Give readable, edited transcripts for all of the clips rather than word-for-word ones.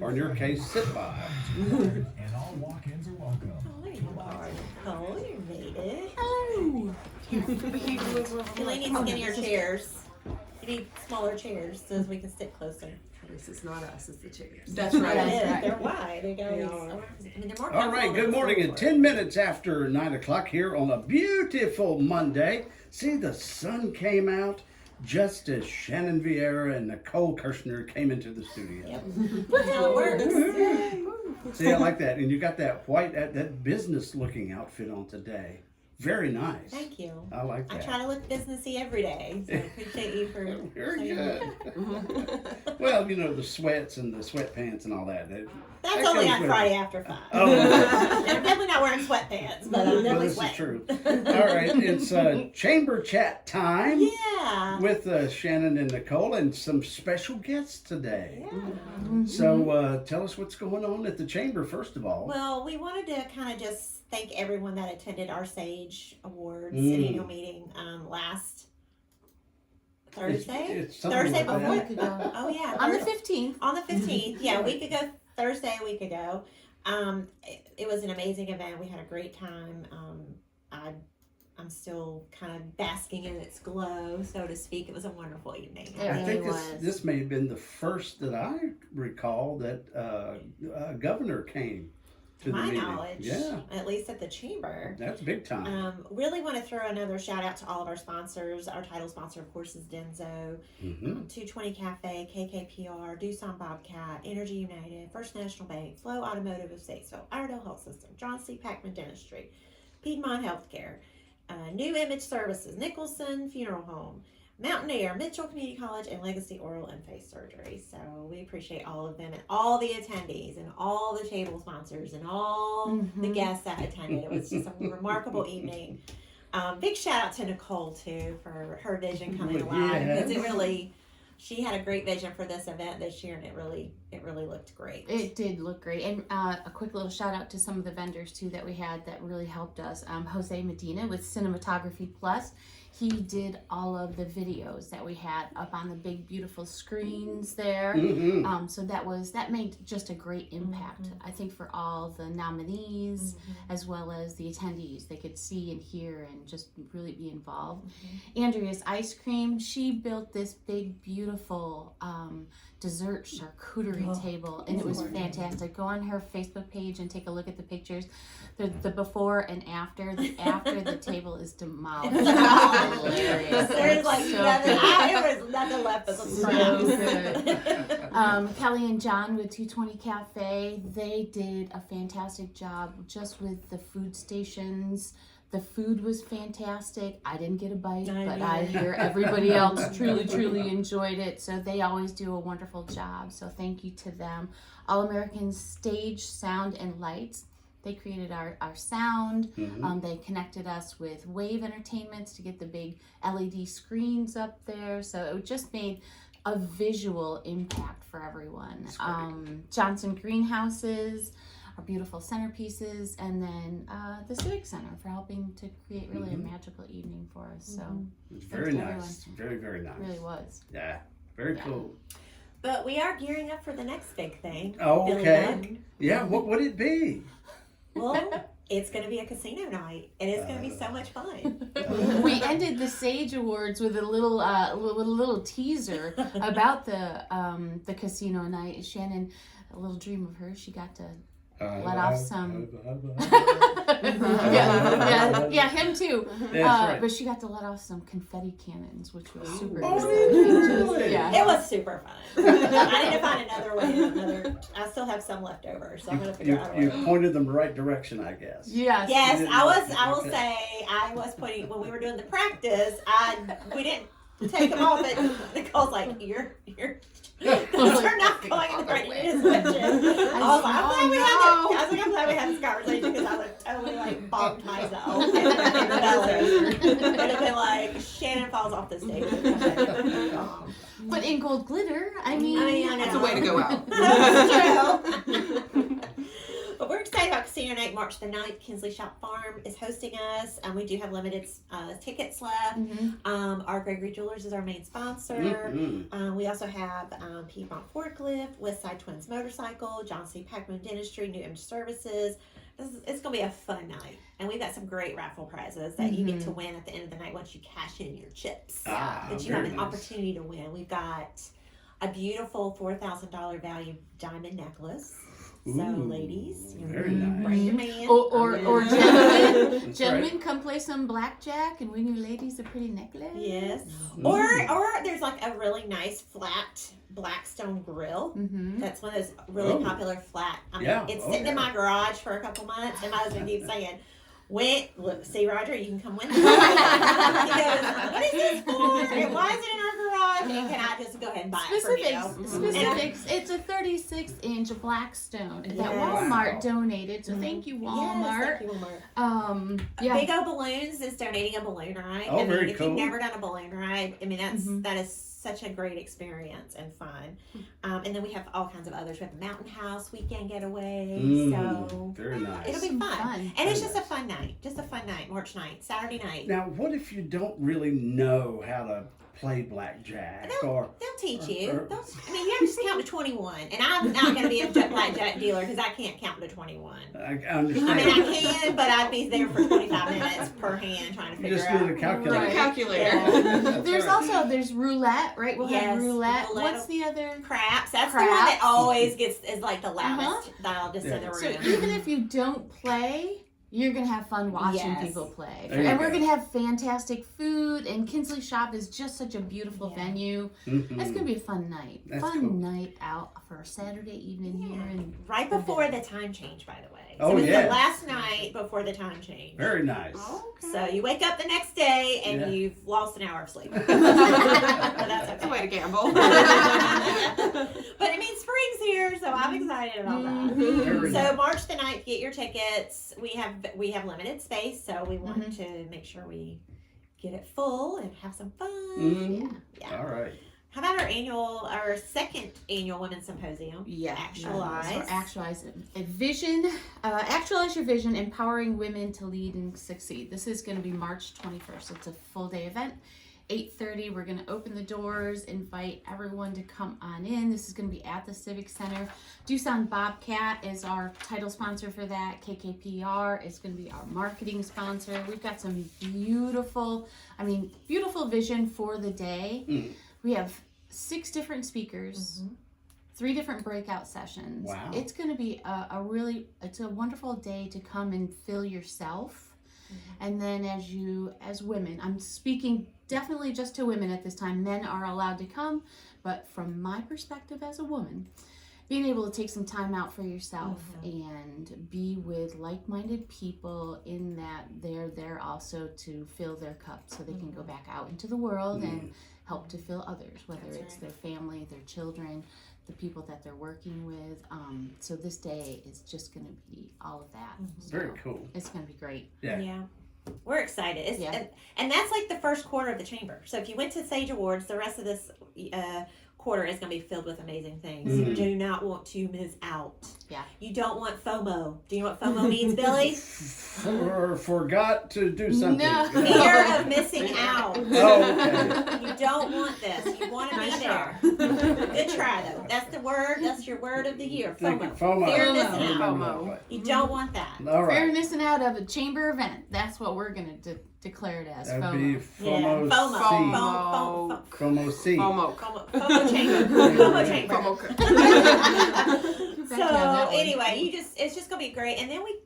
or in your case, sit by. And all walk-ins are welcome. Oh, there you are, Nicole. You made it. Oh. Elaine needs skinnier chairs. You need smaller chairs so we can sit closer. This is not us, it's the chairs. That's Yeah, right. it is. That's right. They're wide. They go. They I are. mean, they're more All right, comfortable good than morning. the At floor. 10 minutes after 9 o'clock here on a beautiful Monday. See, the sun came out just as Shannon Vieira and Nicole Kirshner came into the studio. Yep. That's how it works. See, I like that. And you got that white, that business-looking outfit on today. Very nice. Thank you. I like I that. try to look businessy every day, so I appreciate you for Very saying good. that. Well, you know, the sweats and the sweatpants and all that. That's That only goes on with Friday it. after 5. Oh. I'm definitely not wearing sweatpants, but I'm Well, definitely this is sweating. true. All right, it's chamber chat time. Yeah. With Shannon and Nicole and some special guests today. Yeah. So tell us what's going on at the chamber, first of all. Well, we wanted to kind of just thank everyone that attended our Sage Awards Mm. annual meeting last Thursday. It's something Thursday like that. before. Oh yeah, On the Thurs- 15th. on the 15th. Yeah, a week ago, Thursday, a week ago. It was an amazing event. We had a great time. I'm still kind of basking in its glow, so to speak. It was a wonderful evening. It I really think was. this may have been the first that I recall that a governor came to the my meeting. knowledge, Yeah, at least at the chamber. that's big time. Really want to throw another shout out to all of our sponsors. Our title sponsor, of course, is Denso, hmm 220 Cafe, KKPR, Doosan Bobcat, Energy United, First National Bank, Flow Automotive of Statesville, Iredell Health System, John C. Packman Dentistry, Piedmont Healthcare, New Image Services, Nicholson Funeral Home, Mountaineer, Mitchell Community College, and Legacy Oral and Face Surgery. So we appreciate all of them and all the attendees and all the table sponsors and all the guests that attended. It was just a remarkable evening. Big shout out to Nicole too for her vision coming alive, Yeah. because it really, she had a great vision for this event this year, and it really looked great. It did look great. And a quick little shout out to some of the vendors too that we had that really helped us. Jose Medina with Cinematography Plus. He did all of the videos that we had up on the big beautiful screens there. hmm So that made just a great impact. I think for all the nominees as well as the attendees, they could see and hear and just really be involved. Andrea's Ice Cream, she built this big beautiful dessert charcuterie table, and it was fantastic. Go on her Facebook page and take a look at the pictures. The before and after. The after the table is demolished. Hilarious. There's like So nothing, good. there was nothing left but the So scraps. Kelly and John with 220 Cafe, they did a fantastic job just with the food stations. The food was fantastic. I didn't get a bite, but I hear everybody else truly enjoyed it. So they always do a wonderful job. So thank you to them. All American Stage Sound and Lights. They created our sound. They connected us with Wave Entertainments to get the big LED screens up there. So it just made a visual impact for everyone. Johnson Greenhouses, our beautiful centerpieces, and then the Civic Center for helping to create really a magical evening for us. So It's very Thanks to nice. Very nice. it really was. Yeah, very Yeah. cool. But we are gearing up for the next big thing. Oh, Billy okay. Budd. Yeah, what would it be? Well, it's going to be a casino night, and it's going to be so much fun. We ended the Sage Awards with a little teaser about the casino night. Shannon, a little dream of hers, she got to let off some. yeah, him too. That's right. But she got to let off some confetti cannons, which was super Oh, exciting. really? Yeah. It was super fun. I need to find another way. I still have some left over, so I'm going to figure out a You way. pointed them the right direction, I guess. Yes. Yes, You didn't I like was. it. I will Okay. say I was putting when we were doing the practice. We didn't take them off, but Nicole's like, "You're they're not going in the right direction." I was like, I'm glad we had this conversation because I would have totally like bombed myself. It would have been like Shannon falls off the stage. But in gold glitter, I mean, I know. That's a way to go out. That's true. But we're excited about Casino Night, March the 9th. Kinsley Shop Farm is hosting us. We do have limited tickets left. Our Gregory Jewelers is our main sponsor. We also have Piedmont Forklift, Westside Twins Motorcycle, John C. Packman Dentistry, New Image Services. It's going to be a fun night. And we've got some great raffle prizes that you get to win at the end of the night once you cash in your chips. That you have an opportunity to win. We've got a beautiful $4,000 value diamond necklace. So, ladies, very nice. bring your man. Or gentlemen, gentlemen, come play some blackjack and win your ladies a pretty necklace. Yes. Or there's like a really nice flat Blackstone grill. That's one of those really popular flat. It's sitting in my garage for a couple months, and my husband keeps saying, look, see, Roger, you can come win this. He goes, what is this for? And why is it in our garage? And can I just go ahead and buy it for you? Specifics. It's a 36-inch Blackstone that Walmart donated. So thank you, Walmart. Yes, thank you, Walmart. Big O Balloons is donating a balloon ride. Oh, very if cool. you've never done a balloon ride, I mean, that is such a great experience and fun. And then we have all kinds of others. We have the Mountain House weekend getaway. So very nice. It'll be fun. And it's just a fun night. Just a fun night. March night. Saturday night. Now, what if you don't really know how to play blackjack? They'll teach you. You have to just count to 21. And I'm not going to be a blackjack dealer because I can't count to 21. I understand. I mean, I can, but I'd be there for 25 minutes per hand trying to You figure just out. need a calculator. Calculator. There's roulette, right? We'll have roulette. What's the other? Craps. That's the one that always is like the loudest. That'll just in the room. So even if you don't play, you're going to have fun watching people play. And we're going to have fantastic food, and Kinsley Shop is just such a beautiful venue. It's going to be a fun night. Night out for a Saturday evening here. And right before the time change, by the way. Oh, so it's yes. the last night before the time change. Very nice. So you wake up the next day and you've lost an hour of sleep. But that's okay. It's a way to gamble. But I mean, spring's here, so I'm excited about that. So March the 9th, get your tickets. We have limited space, so we want to make sure we get it full and have some fun. Yeah. All right. How about our second annual Women's Symposium? Actualize. Actualize a vision. Actualize your vision, empowering women to lead and succeed. This is going to be March 21st. It's a full day event. 8:30. We're going to open the doors, invite everyone to come on in. This is going to be at the Civic Center. Doosan Bobcat is our title sponsor for that. KKPR is going to be our marketing sponsor. We've got some beautiful vision for the day. We have 6 different speakers, 3 different breakout sessions. Wow. It's going to be it's a wonderful day to come and feel yourself. And then as women, I'm speaking definitely just to women at this time. Men are allowed to come, but from my perspective as a woman, being able to take some time out for yourself and be with like-minded people in that they're there also to fill their cup so they can go back out into the world and help to fill others, whether it's their family, their children, the people that they're working with. So this day is just going to be all of that. Very cool. It's going to be great. Yeah. We're excited. And that's like the first quarter of the chamber. So if you went to Sage Awards, the rest of this quarter is going to be filled with amazing things. You do not want to miss out. Yeah. You don't want FOMO. Do you know what FOMO means, Billy? Forgot to do something. No. Fear of missing out. Okay. You don't want this. You want to be there. Good try, though. That's the word. That's your word of the year. FOMO. FOMO. Fear of missing out. FOMO. You don't want that. All right. Fear of missing out of a chamber event. That's what we're going to declare it as. That'd FOMO. be FOMO. FOMO. FOMO C. FOMO. FOMO chamber. FOMO chamber. FOMO. So anyway, it's just gonna be great. And then we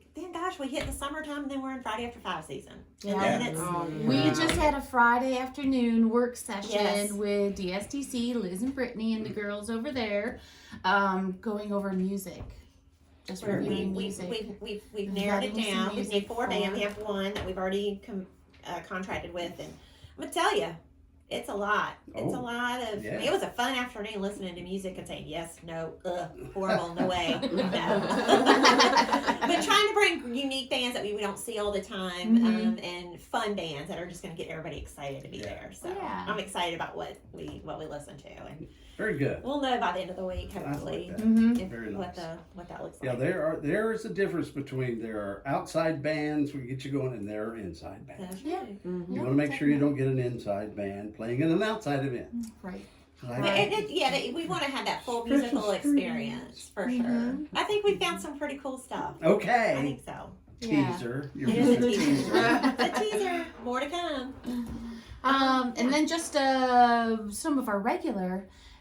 hit the summertime, and then we're in Friday After 5 season. And then it's We just had a Friday afternoon work session Yes. with DSTC, Liz and Brittany and the girls over there, going over music. Just reviewing music. We've narrowed it Writing some down. We music need 4 bands. for- We have one that we've already contracted with, and I'm gonna tell you, it's a lot. It's a lot of. Yeah. It was a fun afternoon listening to music and saying yes, no, horrible, no way, no. But trying to bring unique bands that we don't see all the time, and fun bands that are just going to get everybody excited to be there. So Yeah. I'm excited about what we listen to, Very good. We'll know by the end of the week, I like hopefully, that. if, Very what nice. what that looks Yeah, like. there is a difference between there are outside bands we get you going and there are inside bands. That's Yeah. right. You want to make sure you don't get an inside band playing in an outside event. Right. Like, We want to have that full musical experience for sure. I think we found some pretty cool stuff. I okay, think so. Yeah. teaser. You're It is a just a teaser. teaser. It's a teaser. More to come. And then just some of our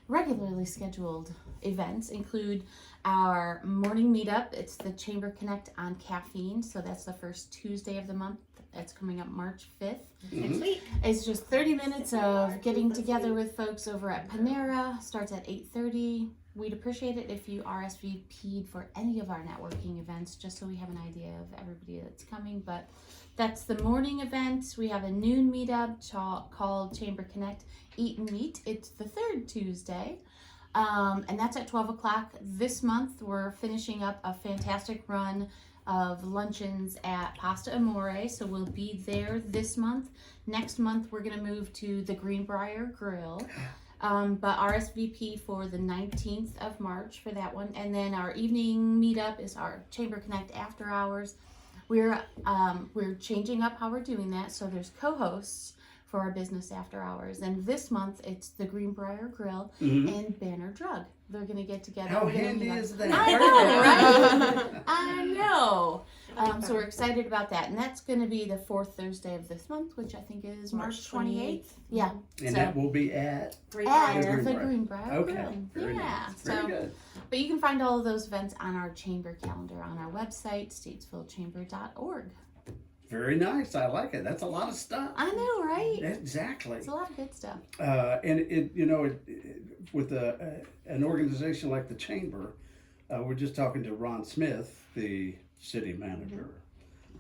regularly scheduled events include our morning meetup. It's the Chamber Connect on Caffeine. So that's the first Tuesday of the month. That's coming up March 5th. Next week. It's just 30 minutes of getting together with folks over at Panera. Starts at 8:30. We'd appreciate it if you RSVP'd for any of our networking events, just so we have an idea of everybody that's coming. But that's the morning event. We have a noon meetup called Chamber Connect Eat and Meet. It's the third Tuesday. And that's at 12 o'clock. This month, we're finishing up a fantastic run of luncheons at Pasta Amore. So we'll be there this month. Next month, we're going to move to the Greenbrier Grill. But RSVP for the 19th of March for that one. And then our evening meetup is our Chamber Connect after hours. We're changing up how we're doing that. So there's co-hosts for our business after hours. And this month it's the Greenbrier Grill and Banner Drug. They're gonna get together. How We're gonna handy meet up. is that? I know, right? I know. So we're excited about that. And that's gonna be the fourth Thursday of this month, which I think is March 28th. Yeah. And So- that will be at. At Greenbrier. the Greenbrier Okay, Grill. very Yeah. nice. Very So, good. but you can find all of those events on our chamber calendar on our website, statesvillechamber.org. Very nice. I like it. That's a lot of stuff. I know, right? Exactly. It's a lot of good stuff. And with an organization like the Chamber, we're just talking to Ron Smith, the city manager,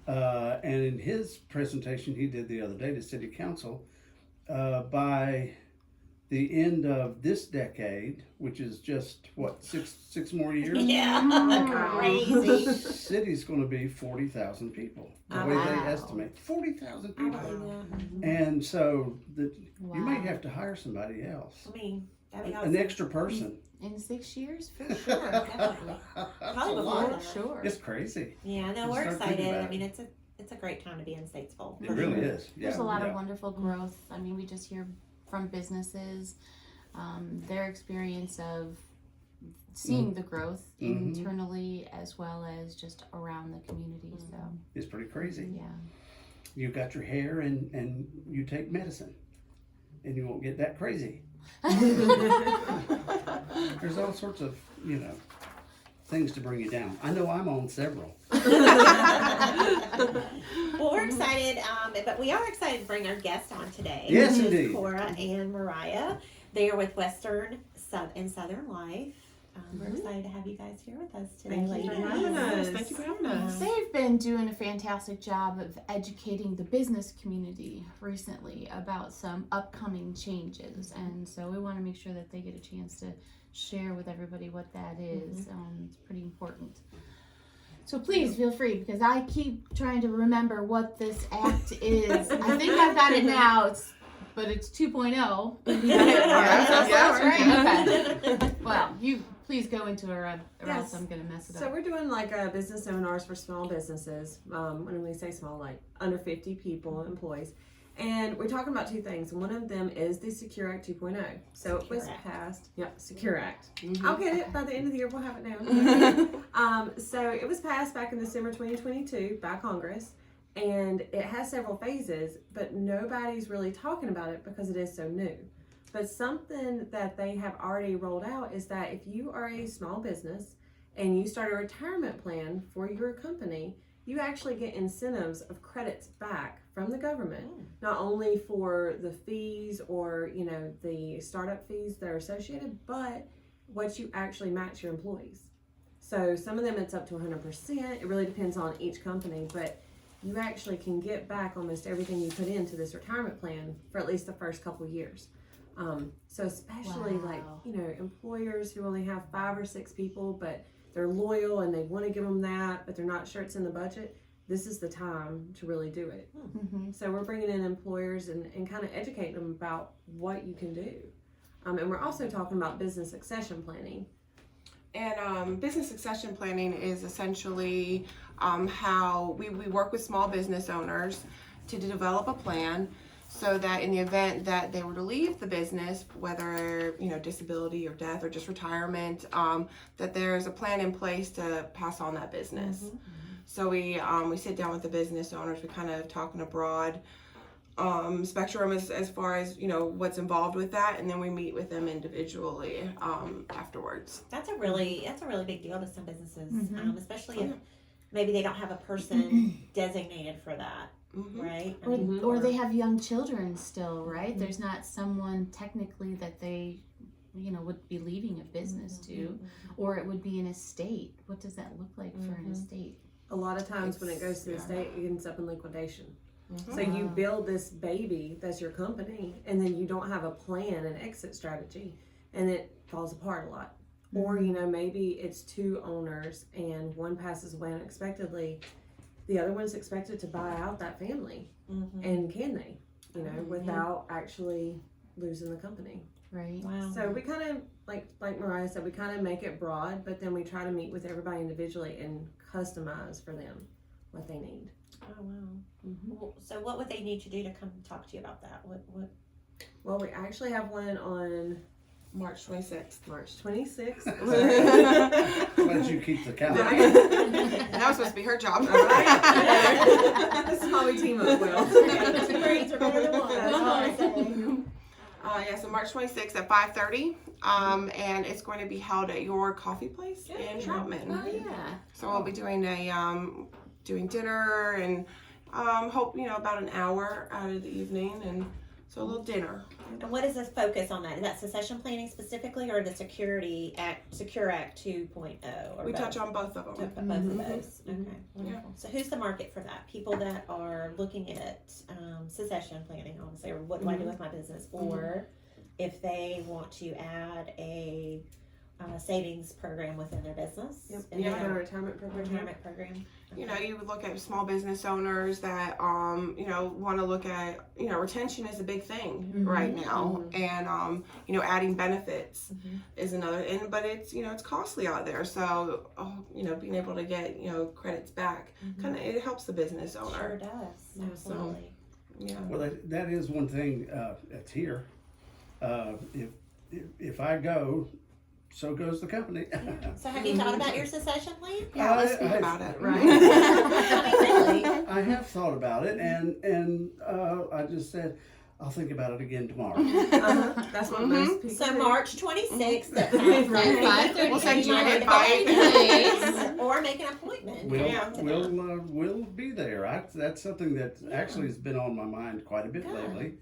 and in his presentation he did the other day to City Council, by the end of this decade, which is just what six more years, Yeah. Crazy. city's going to be 40,000 people. The Oh, way wow. they estimate 40,000 I people. believe that. And so you may Wow. have to hire somebody else, I mean, that'd be an awesome. extra person. In 6 years, for sure. Definitely. That's Probably a before lot. that. Sure. It's crazy. Yeah, no, You we're start thinking excited. about I mean, it. it's a great time to be in Statesville. It for really sure. is. Yeah, There's a lot yeah. of wonderful growth. I mean, we just hear from businesses, their experience of seeing the growth Mhm. internally as well as just around the community. So, It's pretty crazy. yeah. You got your hair and you take medicine, and you won't get that crazy. There's all sorts of things to bring you down. I know I'm on several. Well, we're excited, but we are excited to bring our guest on today. Yes, which is indeed. Cora and Mariah. They are with Western and Southern Life. We're excited to have you guys here with us today, Thank you for ladies. having us. Thank you for having us. They've been doing a fantastic job of educating the business community recently about some upcoming changes, and so we want to make sure that they get a chance to share with everybody what that is. It's pretty important. So please feel free, because I keep trying to remember what this act is. I think I've got it now, but it's 2.0. Yeah, So yeah. right? Okay. Well, you please go into it, or else Yes. I'm going to mess it So up. we're doing like business seminars for small businesses. When we say small, like under 50 people, employees. And we're talking about two things. One of them is the Secure Act 2.0. So it was Secure Act. passed. Yep, Secure Act. Mm-hmm. I'll get it by the end of the year. We'll have it now. So it was passed back in December 2022 by Congress. And it has several phases, but nobody's really talking about it because it is so new. But something that they have already rolled out is that if you are a small business and you start a retirement plan for your company, you actually get incentives of credits back from the government, not only for the fees or, the startup fees that are associated, but what you actually match your employees. So some of them it's up to 100%. It really depends on each company, but you actually can get back almost everything you put into this retirement plan for at least the first couple of years. So especially Wow. employers who only have 5 or 6 people, but they're loyal and they want to give them that, but they're not sure it's in the budget. This is the time to really do it. Mm-hmm. So we're bringing in employers and kind of educating them about what you can do. And we're also talking about business succession planning. And business succession planning is essentially how we work with small business owners to develop a plan so that in the event that they were to leave the business, whether disability or death or just retirement, that there's a plan in place to pass on that business. So we sit down with the business owners. We kind of talk in a broad spectrum as far as what's involved with that, and then we meet with them individually afterwards. That's a really big deal to some businesses, especially if maybe they don't have a person designated for that, right? I mean, Or they have young children still, right? There's not someone technically that they, would be leaving a business to, or it would be an estate. What does that look like for an estate? A lot of times when it goes to the state, it ends up in liquidation. So you build this baby that's your company, and then you don't have a plan and exit strategy, and it falls apart a lot. Or maybe it's two owners and one passes away unexpectedly, the other one's expected to buy out that family, and can they without actually losing the company. Right. wow. So we kind of like Mariah said, we kind of make it broad, but then we try to meet with everybody individually and customize for them what they need. Oh wow. Well, so what would they need to do to come talk to you about that? What? Well, we actually have one on March 26th. March 26th. Glad you keep the calendar. That was supposed to be her job. This is how we team up well. Two brains are better than one. That's all I say. So March 26th at 5:30, and it's going to be held at your coffee place in Troutman. Oh yeah. So we'll be doing doing dinner and hope about an hour out of the evening, and so a little dinner. And what is the focus on that? Is that succession planning specifically, or the Secure Act 2.0? Or We both? touch on both of them. Both of those. Okay, wonderful. So who's the market for that? People that are looking at succession planning, obviously, or what do I do with my business? Or if they want to add a savings program within their business. Yep. And Yeah, then a retirement program. retirement program. You would look at small business owners that want to look at retention is a big thing right now, and adding benefits is another. But it's it's costly out there, so being able to get credits back it helps the business owner. Sure does. Absolutely. Yeah. Well, that is one thing that's here. If I go, so goes the company. So have you thought about your succession plan? Yeah, let's speak I- about it. I mean, really? I have thought about it, and I just said I'll think about it again tomorrow. That's what most people So do. March 26th at 5:30. We'll send you an might invite. invite or make an appointment. We'll be there. That's something that actually has been on my mind quite a bit lately.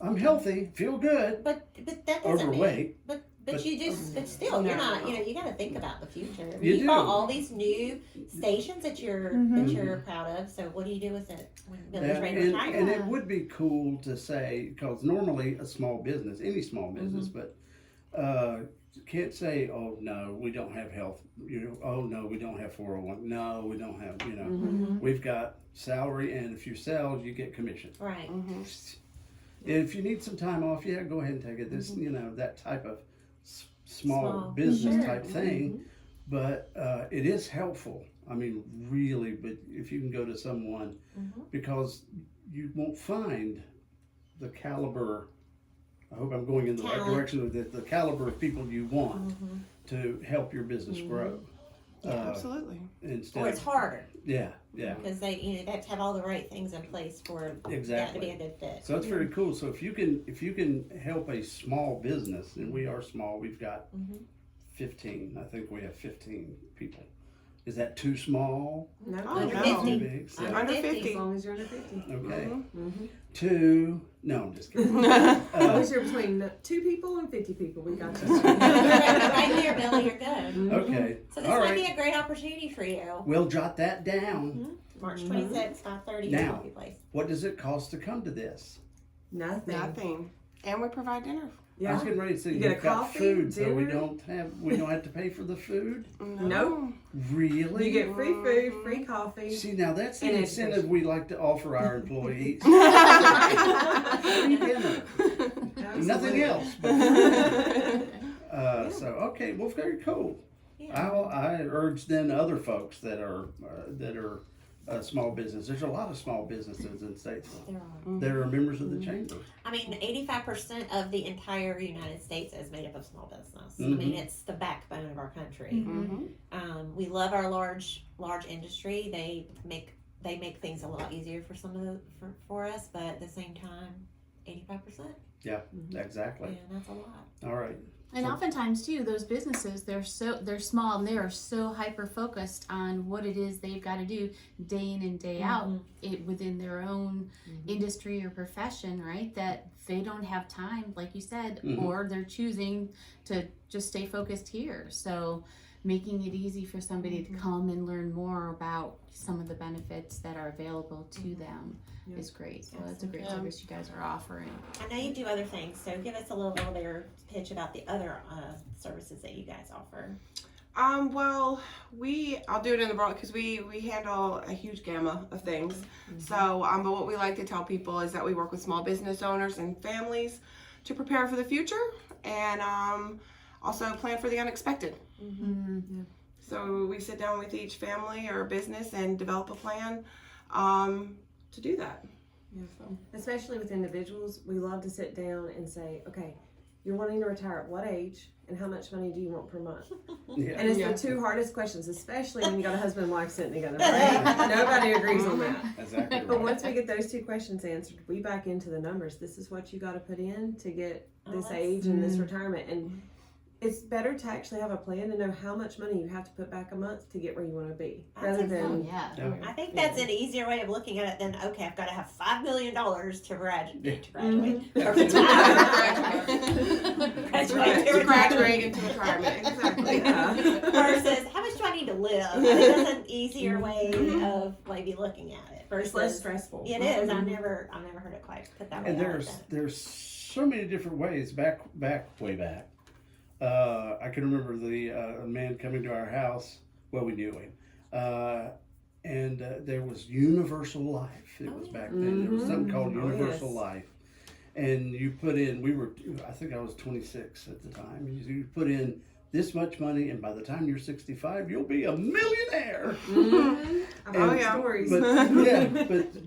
I'm healthy, feel good, But that doesn't overweight. mean. But still, you're not. You got to think about the future. I mean, You you've got do. all these new stations that you're proud of. So what do you do with it when Billy's ready to retire? And it would be cool to say, because normally a small business, any small business, but can't say, oh no, we don't have health. Oh no, we don't have 401. No, we don't have. We've got salary, and if you sell, you get commission. Right. If you need some time off, yeah, go ahead and take it. This, that type of small business type thing, but it is helpful. I mean, really, but if you can go to someone, because you won't find the caliber, I hope I'm going in the right direction with it, the caliber of people you want to help your business grow. Absolutely. Instead Or it's harder yeah. because they have to have all the right things in place for that to Exactly. be a good fit. So it's very cool. So if you can help a small business, and we are small, we've got 15. I think we have 15 people. Is that too small? No, Oh, Under no. 50. Too big? So- Under as 50. long as you're under 50. okay. Mm-hmm. No, I'm just kidding. As long as you're between 2 people and 50 people, we got you. Right there, Billy, you're good. Okay. So this All might right. be a great opportunity for you. We'll jot that down. March 26th, 5:30 Now. coffee place. What does it cost to come to this? Nothing. Nothing. And we provide dinner. I was Yeah. getting ready to say You get a you've got coffee, food, so we dinner? don't have to pay for the food. Nope. Really? You get free food, free coffee. See, now that's the And incentive education. we like to offer our employees. Free dinner. Nothing else. So okay, well, very cool. Yeah. I urge then other folks that are small business. There's a lot of small businesses in Statesville There are. that are members of the chamber. I mean, 85% of the entire United States is made up of small business. I Mhm. mean, it's the backbone of our country. We love our large industry. They make things a lot easier for some of for us, but at the same time, 85%. Exactly. Yeah, that's a lot. All right. And So- oftentimes too, those businesses they're small and they are so hyper focused on what it is they've got to do day in and day out within their own industry or profession, right? That they don't have time, like you said, Mhm. or they're choosing to just stay focused here. So making it easy for somebody to come and learn more about some of the benefits that are available to them is great. So that's a great service you guys are offering. I know you do other things, so give us a little elevator pitch about the other services that you guys offer. Well, I'll do it in the broad because we handle a huge gamma of things. So, but what we like to tell people is that we work with small business owners and families to prepare for the future and also plan for the unexpected. So we sit down with each family or business and develop a plan to do that. Yeah. Especially with individuals, we love to sit down and say, okay, you're wanting to retire at what age and how much money do you want per month? Yeah. And it's the two hardest questions, especially when you got a husband and wife sitting together, right? Nobody agrees on that. Exactly But right. once we get those two questions answered, we back into the numbers. This is what you got to put in to get this that's- age and this retirement. And it's better to actually have a plan to know how much money you have to put back a month to get where you want to be, rather That's Oh than yeah. Yeah. I think that's an easier way of looking at it than, okay, I've got to have $5 million to graduate. Or retire. To graduate into retirement. Exactly. Versus, how much do I need to live? I think that's an easier way of maybe looking at it. It's less Versus, stressful. it is. I've never heard it quite put that way. And I like there's so many different ways way back. I can remember the man coming to our house. Well, we knew him, and there was Universal Life. It was back then. There was something called Oh, Universal yes. Life, and you put in. I think I was 26 at the time. You put in this much money, and by the time you're 65, you'll be a millionaire. I've heard And- yeah. stories.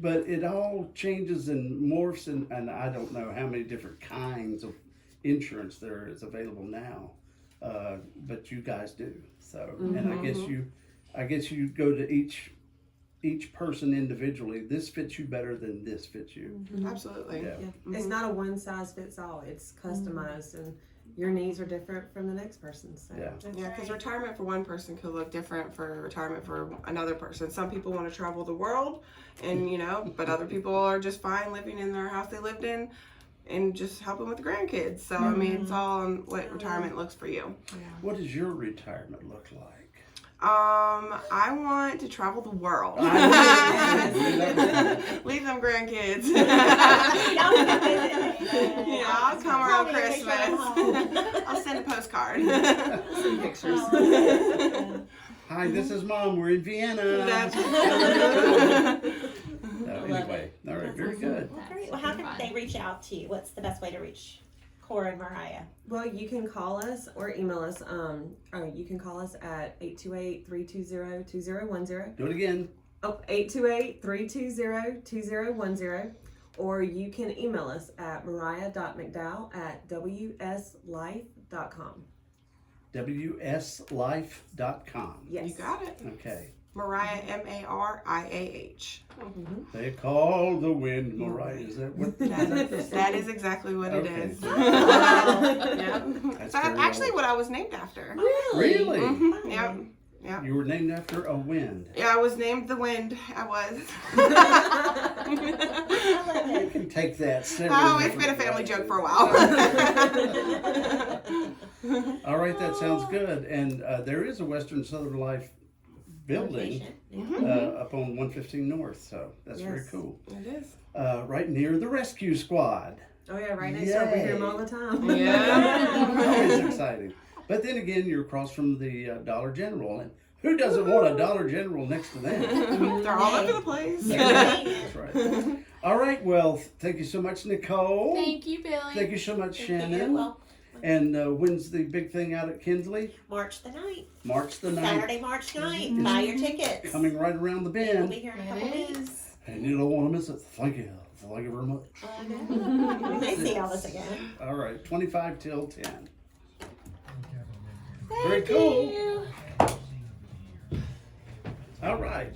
But it all changes and morphs, and I don't know how many different kinds of insurance there is available now, but you guys do. So, and I guess you go to each person individually. This fits you better than this fits you. Absolutely. Yeah. Yeah. It's not a one size fits all. It's customized, and your needs are different from the next person's. So. Yeah. Yeah, because retirement for one person could look different for retirement for another person. Some people want to travel the world, and but other people are just fine living in their house they lived in, and just helping with the grandkids. So I mean, it's all on what retirement looks for you. What does your retirement look like? I want to travel the world. I Leave them grandkids. that. Yeah, I'll come around Tell me a picture of Christmas. home. I'll send a postcard. Some pictures. Hi, this is Mom. We're in Vienna. That's- Anyway, all right, very good. Well, great. Well, how can they reach out to you? What's the best way to reach Cora and Mariah? Well, you can call us or email us. Or you can call us at 828-320-2010. Do it again. Oh, 828-320-2010. Or you can email us at mariah.mcdowell@wslife.com. WSLife.com. Yes. You got it. Okay. Mariah, MARIAH. They call the wind Mariah. Is that what? That is exactly what it Okay. is. Wow. Yeah. That's That's very actually old. what I was named after. Really? Mhm. Yep. You were named after a wind. Yeah, I was named the wind. I was. You can take that several Oh, it's been a different family ways. joke for a while. All right, that sounds good. And there is a Western Southern Life building up on 115 North, so that's very Yes. cool. It is. Right near the Rescue Squad. Oh yeah, right next door. We hear them all the time. Always exciting. But then again, you're across from the Dollar General, and who doesn't want a Dollar General next to them? They're all over the place. That's right. All right, well, thank you so much, Nicole. Thank you, Billy. Thank you so much, Thank Shannon. you. Well, And when's the big thing out at Kinsley? March the 9th. March the 9th. Saturday, March 9th. Buy your tickets. Coming right around the We'll bend. be here in a couple It weeks. is. And you don't want to miss it. Thank you. Thank you very much. I know. We may see Elvis again. All right, 25 till 10. Thank Very cool. you. All right.